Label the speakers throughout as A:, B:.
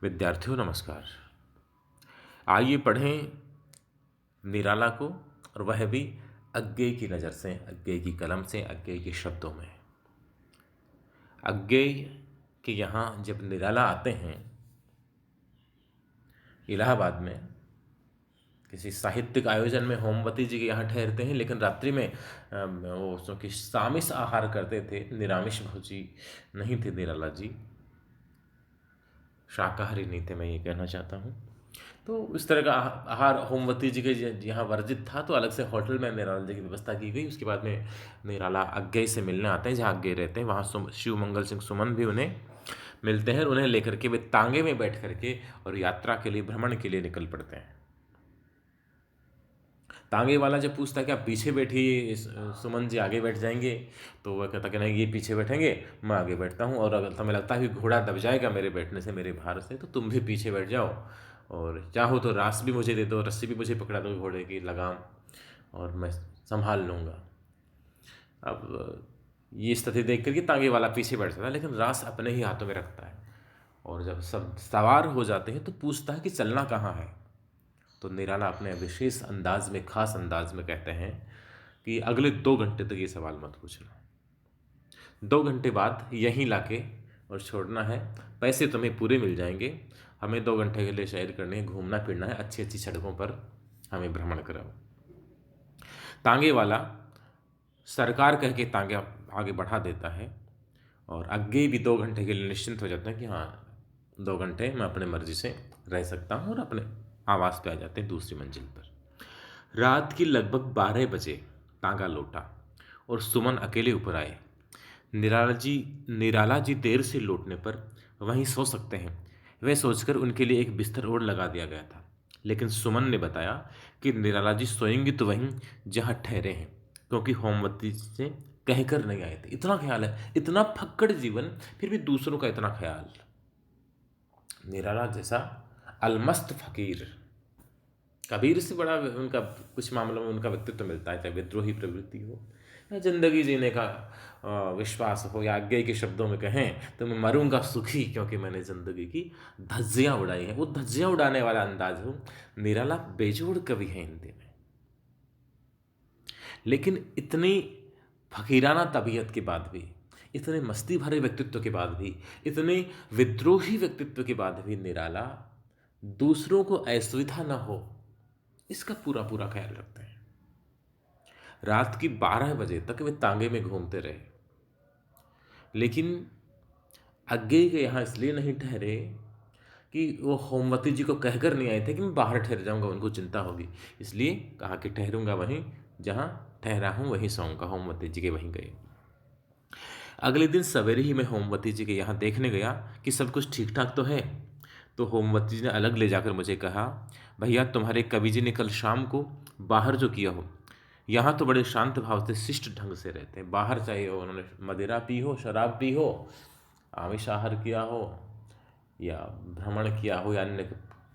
A: विद्यार्थियों नमस्कार। आइए पढ़ें निराला को, और वह भी अज्ञेय की नज़र से, अज्ञेय की कलम से, अज्ञेय के शब्दों में। अज्ञेय के यहाँ जब निराला आते हैं इलाहाबाद में, किसी साहित्यिक आयोजन में होमवती जी के यहाँ ठहरते हैं, लेकिन रात्रि में वो क्योंकि सामिस आहार करते थे, निरामिष भोजी नहीं थे निराला जी, शाकाहारी नहीं थे, मैं ये कहना चाहता हूँ। तो इस तरह का आहार होमवती जी के यहाँ वर्जित था, तो अलग से होटल में निराला जी की व्यवस्था की गई। उसके बाद में निराला अज्ञेय से मिलने आते हैं, जहाँ अज्ञेय रहते हैं वहाँ शिव मंगल सिंह सुमन भी उन्हें मिलते हैं। उन्हें लेकर के वे तांगे में बैठ करके और यात्रा के लिए, भ्रमण के लिए निकल पड़ते हैं। तांगे वाला जब पूछता है कि आप पीछे बैठिए, सुमन जी आगे बैठ जाएंगे, तो वह कहता कि नहीं, ये पीछे बैठेंगे, मैं आगे बैठता हूँ, और अगर तुम्हें लगता है कि घोड़ा दब जाएगा मेरे बैठने से, मेरे भार से, तो तुम भी पीछे बैठ जाओ, और चाहो तो रास भी मुझे दे दो, रस्सी भी मुझे पकड़ा दो, घोड़े की लगाम, और मैं संभाल लूँगा। अब ये स्थिति देख करके तांगे वाला पीछे बैठ जाता है, लेकिन रास अपने ही हाथों में रखता है। और जब सब सवार हो जाते हैं तो पूछता है कि चलना कहाँ है। तो निराला अपने विशेष अंदाज में, खास अंदाज में कहते हैं कि अगले 2 घंटे तक ये सवाल मत पूछना, 2 घंटे बाद यहीं लाके और छोड़ना है, पैसे तुम्हें पूरे मिल जाएंगे, हमें 2 घंटे के लिए सैर करनी है, घूमना फिरना है, अच्छी अच्छी सड़कों पर हमें भ्रमण कराओ। तांगे वाला सरकार कह के तांगे आगे बढ़ा देता है, और अज्ञेय भी 2 घंटे के लिए निश्चिंत हो जाता है कि हाँ, 2 घंटे मैं अपने मर्जी से रह सकता हूँ, और अपने आवास पे आ जाते हैं दूसरी मंजिल पर। रात की लगभग 12 बजे तांगा लौटा और सुमन अकेले ऊपर आए। निराला जी देर से लौटने पर वहीं सो सकते हैं, वह सोचकर उनके लिए एक बिस्तर और लगा दिया गया था। लेकिन सुमन ने बताया कि निराला जी सोएंगे तो वहीं जहाँ ठहरे हैं, क्योंकि होमवती से कहकर नहीं आए थे। इतना ख्याल है, इतना फक्कड़ जीवन, फिर भी दूसरों का इतना ख्याल। निराला जैसा अलमस्त फकीर, कबीर से बड़ा उनका कुछ मामलों में उनका व्यक्तित्व मिलता है, चाहे विद्रोही प्रवृत्ति हो या जिंदगी जीने का विश्वास हो, या अज्ञेय के शब्दों में कहें तो मैं मरूंगा सुखी क्योंकि मैंने जिंदगी की धज्जियां उड़ाई हैं। वो धज्जियां उड़ाने वाला अंदाज हो। निराला बेजोड़ कवि है हिंदी में, लेकिन इतनी फकीराना तबीयत के बाद भी, इतने मस्ती भरे व्यक्तित्व के बाद भी, इतने विद्रोही व्यक्तित्व के बाद भी निराला दूसरों को असुविधा न हो, इसका पूरा पूरा ख्याल रखते हैं। रात की 12 बजे तक वे तांगे में घूमते रहे, लेकिन अज्ञेय के यहाँ इसलिए नहीं ठहरे कि वो होमवती जी को कहकर नहीं आए थे कि मैं बाहर ठहर जाऊंगा, उनको चिंता होगी, इसलिए कहा कि ठहरूंगा वहीं जहाँ ठहरा हूँ, वहीं सोऊंगा। होमवती जी के वहीं गए। अगले दिन सवेरे ही मैं होमवती जी के यहाँ देखने गया कि सब कुछ ठीक ठाक तो है। तो होमवती जी ने अलग ले जाकर मुझे कहा, भैया तुम्हारे कवि जी ने कल शाम को बाहर जो किया हो, यहाँ तो बड़े शांत भाव से शिष्ट ढंग से रहते हैं। बाहर चाहे उन्होंने मदिरा पी हो, शराब पी हो, आमिष आहार किया हो, या भ्रमण किया हो, या अन्य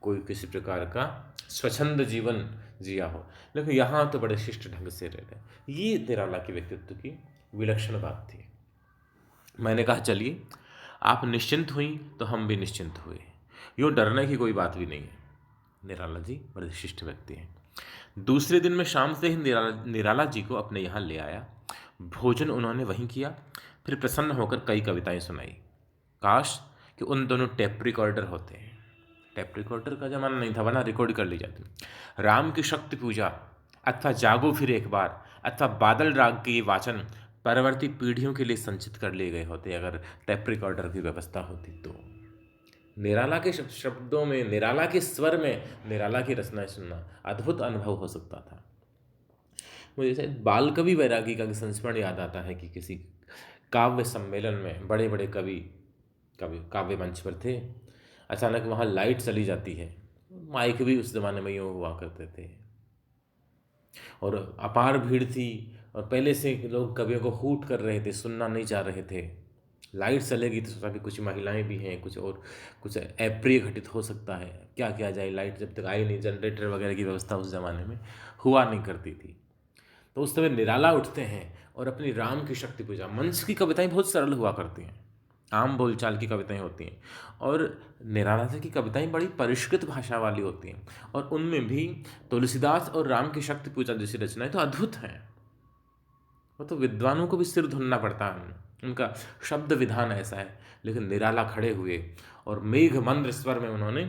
A: कोई किसी प्रकार का स्वच्छंद जीवन जिया हो, लेकिन यहाँ तो बड़े शिष्ट ढंग से रह रहे। ये निराला के व्यक्तित्व की विलक्षण बात थी। मैंने कहा चलिए, आप निश्चिंत हुई तो हम भी निश्चिंत हुए, यूँ डरने की कोई बात भी नहीं है। निराला जी बड़े शिष्ट व्यक्ति हैं। दूसरे दिन में शाम से ही निराला जी को अपने यहाँ ले आया। भोजन उन्होंने वहीं किया, फिर प्रसन्न होकर कई कविताएं सुनाई। काश कि उन दोनों टेप रिकॉर्डर होते हैं। टेप रिकॉर्डर का जमाना नहीं था, वरना रिकॉर्ड कर ली जाती। राम की शक्ति पूजा, अथवा जागो फिर एक बार, अथवा बादल राग के ये वाचन परवर्ती पीढ़ियों के लिए संचित कर लिए गए होते अगर टेप रिकॉर्डर की व्यवस्था होती तो। निराला के शब्दों में, निराला के स्वर में निराला की रचनाएं सुनना अद्भुत अनुभव हो सकता था। मुझे शायद बाल कवि बैरागी का संस्मरण याद आता है कि किसी काव्य सम्मेलन में बड़े बड़े कवि काव्य मंच पर थे, अचानक वहाँ लाइट चली जाती है। माइक भी उस ज़माने में यूँ हुआ करते थे, और अपार भीड़ थी, और पहले से लोग कवियों को हूट कर रहे थे, सुनना नहीं चाह रहे थे। लाइट चलेगी तो सोचा कि कुछ महिलाएं भी हैं, कुछ और कुछ अप्रिय घटित हो सकता है, क्या किया जाए। लाइट जब तक आई नहीं, जनरेटर वगैरह की व्यवस्था उस ज़माने में हुआ नहीं करती थी। तो उस समय निराला उठते हैं और अपनी राम की शक्ति पूजा, मंच की कविताएं बहुत सरल हुआ करती हैं, आम बोलचाल की कविताएं होती हैं। और निराला जी की कविताएं बड़ी परिष्कृत भाषा वाली होती हैं, और उनमें भी तुलसीदास और राम की शक्ति पूजा जैसी रचनाएं तो अद्भुत हैं। वो तो विद्वानों को भी सिर धुनना पड़ता है, उनका शब्द विधान ऐसा है। लेकिन निराला खड़े हुए और मेघ मंद्र स्वर में उन्होंने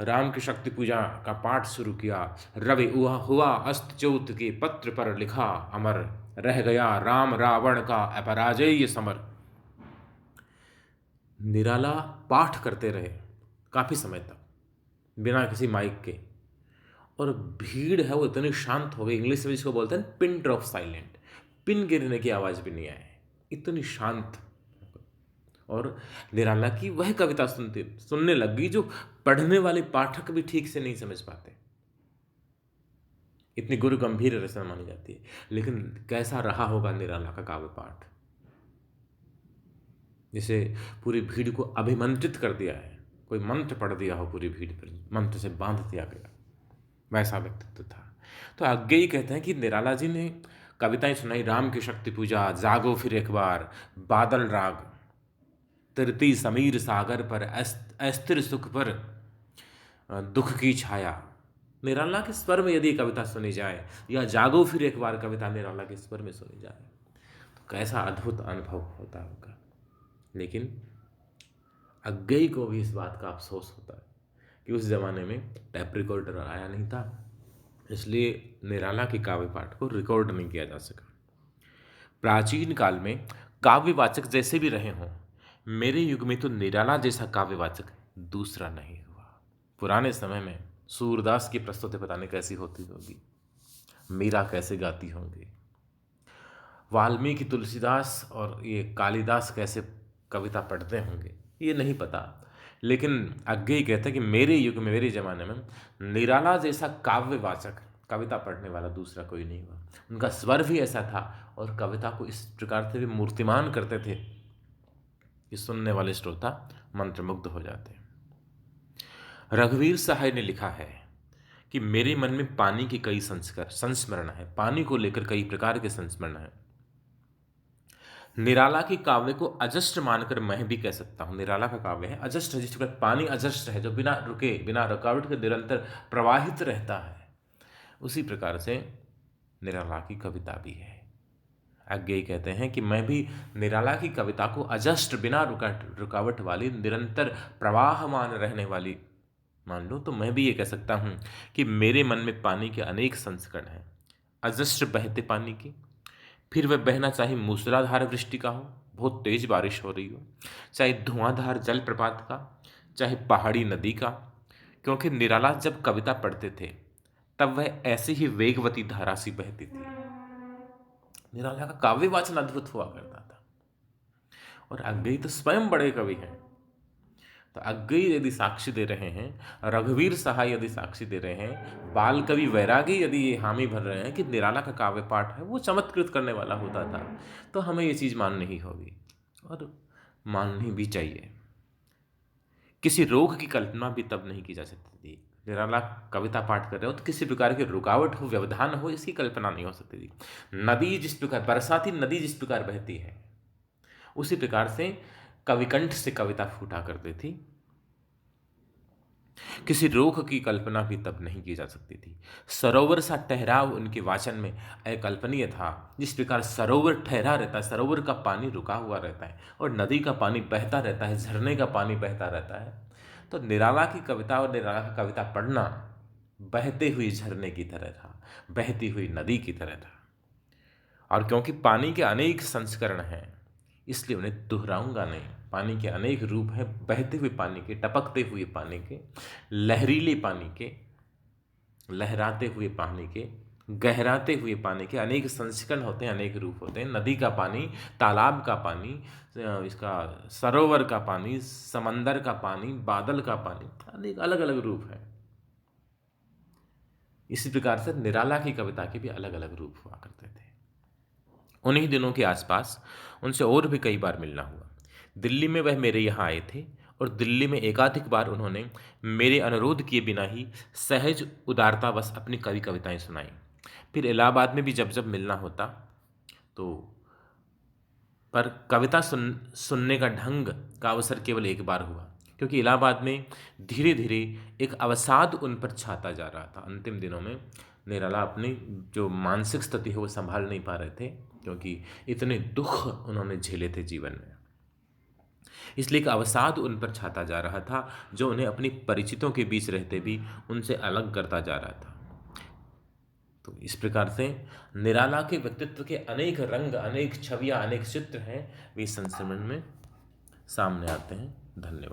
A: राम की शक्ति पूजा का पाठ शुरू किया। रवि हुआ हुआ अस्त च्योत के पत्र पर लिखा अमर, रह गया राम रावण का अपराजेय समर। निराला पाठ करते रहे काफ़ी समय तक बिना किसी माइक के, और भीड़ है वो इतनी शांत हो गई। इंग्लिश में जिसको बोलते हैं पिन ड्रॉप साइलेंट, पिन गिरने की आवाज़ भी नहीं आई, इतनी शांत। और निराला की वह कविता सुनने लग गई जो पढ़ने वाले पाठक भी ठीक से नहीं समझ पाते, इतनी गुरु गंभीर रचना मानी जाती है। लेकिन कैसा रहा होगा निराला का काव्य पाठ, जिसे पूरी भीड़ को अभिमंत्रित कर दिया है, कोई मंत्र पढ़ दिया हो पूरी भीड़ पर, मंत्र से बांध दिया गया, वैसा व्यक्तित्व था। तो आज्ञेय कहते हैं कि निराला जी ने कविताएं सुनाई, राम की शक्ति पूजा, जागो फिर एक बार, बादल राग, तिरती समीर सागर पर, अस्थिर सुख पर दुख की छाया। निराला के स्वर में यदि कविता सुनी जाए, या जागो फिर एक बार कविता निराला के स्वर में सुनी जाए, तो कैसा अद्भुत अनुभव होता होगा। लेकिन अज्ञेय को भी इस बात का अफसोस होता है कि उस जमाने में टैप रिकॉर्डर आया नहीं था, इसलिए निराला के काव्य पाठ को रिकॉर्ड नहीं किया जा सका। प्राचीन काल में काव्यवाचक जैसे भी रहे हों, मेरे युग में तो निराला जैसा काव्यवाचक दूसरा नहीं हुआ। पुराने समय में सूरदास की प्रस्तुति पता नहीं कैसी होती होगी, मीरा कैसे गाती होंगी, वाल्मीकि, तुलसीदास और ये कालिदास कैसे कविता पढ़ते होंगे, ये नहीं पता। लेकिन आज्ञेय कहते हैं कि मेरे युग में, मेरे ज़माने में निराला जैसा काव्यवाचक, कविता पढ़ने वाला दूसरा कोई नहीं हुआ। उनका स्वर भी ऐसा था और कविता को इस प्रकार से भी मूर्तिमान करते थे कि सुनने वाले श्रोता मंत्रमुग्ध हो जाते। रघुवीर सहाय ने लिखा है कि मेरे मन में पानी के कई संस्मरण है, पानी को लेकर कई प्रकार के संस्मरण है। निराला की काव्य को अजस्र मानकर मैं भी कह सकता हूँ, निराला का काव्य है अजस्र, जिस प्रकार पानी अजस्र है, जो बिना रुके, बिना रुकावट के निरंतर प्रवाहित रहता है, उसी प्रकार से निराला की कविता भी है। आज्ञेय कहते हैं कि मैं भी निराला की कविता को अजस्र, बिना रुकावट वाली, निरंतर प्रवाहमान रहने वाली मान लो, तो मैं भी ये कह सकता हूँ कि मेरे मन में पानी के अनेक संस्करण हैं। अजस्र बहते पानी की, फिर वह बहना चाहे मूसलाधार वृष्टि का हो, बहुत तेज बारिश हो रही हो, चाहे धुआंधार जलप्रपात का, चाहे पहाड़ी नदी का। क्योंकि निराला जब कविता पढ़ते थे तब वह ऐसी ही वेगवती धारा सी बहती थी। निराला का काव्य वाचन अद्भुत हुआ करता था। और आज्ञेय तो स्वयं बड़े कवि हैं, तो आज्ञेय यदि साक्षी दे रहे हैं, रघुवीर सहाय यदि साक्षी दे रहे हैं, बाल कवि वैरागी यदि ये हामी भर रहे हैं कि निराला का काव्य पाठ है वो चमत्कृत करने वाला होता था, तो हमें ये चीज़ माननी ही होगी और माननी भी चाहिए। किसी रोग की कल्पना भी तब नहीं की जा सकती थी। निराला कविता पाठ कर रहे हो तो किसी प्रकार की रुकावट हो, व्यवधान हो, इसकी कल्पना नहीं हो सकती थी। नदी जिस प्रकार, बरसाती नदी जिस प्रकार बहती है, उसी प्रकार से कविकंठ से कविता फूटा करती थी। किसी रोग की कल्पना भी तब नहीं की जा सकती थी। सरोवर सा ठहराव उनके वाचन में अकल्पनीय था। जिस प्रकार सरोवर ठहरा रहता है, सरोवर का पानी रुका हुआ रहता है और नदी का पानी बहता रहता है, झरने का पानी बहता रहता है, तो निराला की कविता और निराला की कविता पढ़ना बहते हुए झरने की तरह था, बहती हुई नदी की तरह था। और क्योंकि पानी के अनेक संस्करण हैं, इसलिए उन्हें दोहराऊंगा नहीं। पानी के अनेक रूप हैं, बहते हुए पानी के, टपकते हुए पानी के, लहरीले पानी के, लहराते हुए पानी के, गहराते हुए पानी के अनेक संस्करण होते हैं, अनेक रूप होते हैं। नदी का पानी, तालाब का पानी, इसका सरोवर का पानी, समंदर का पानी, बादल का पानी, अनेक अलग अलग रूप हैं। इसी प्रकार से निराला की कविता के भी अलग अलग रूप हुआ करते थे। उन्हीं दिनों के आसपास उनसे और भी कई बार मिलना हुआ। दिल्ली में वह मेरे यहाँ आए थे और दिल्ली में एकाधिक बार उन्होंने मेरे अनुरोध किए बिना ही सहज उदारतावश अपनी कविताएं सुनाई। फिर इलाहाबाद में भी जब जब मिलना होता तो पर कविता सुनने का ढंग का अवसर केवल एक बार हुआ, क्योंकि इलाहाबाद में धीरे धीरे एक अवसाद उन पर छाता जा रहा था। अंतिम दिनों में निराला अपनी जो मानसिक स्थिति है वो संभाल नहीं पा रहे थे, क्योंकि इतने दुख उन्होंने झेले थे जीवन में। इसलिए एक अवसाद उन पर छाता जा रहा था, जो उन्हें अपनी परिचितों के बीच रहते भी उनसे अलग करता जा रहा था। तो इस प्रकार से निराला के व्यक्तित्व के अनेक रंग, अनेक छवियां, अनेक चित्र हैं, वे इस संस्मरण में सामने आते हैं। धन्यवाद।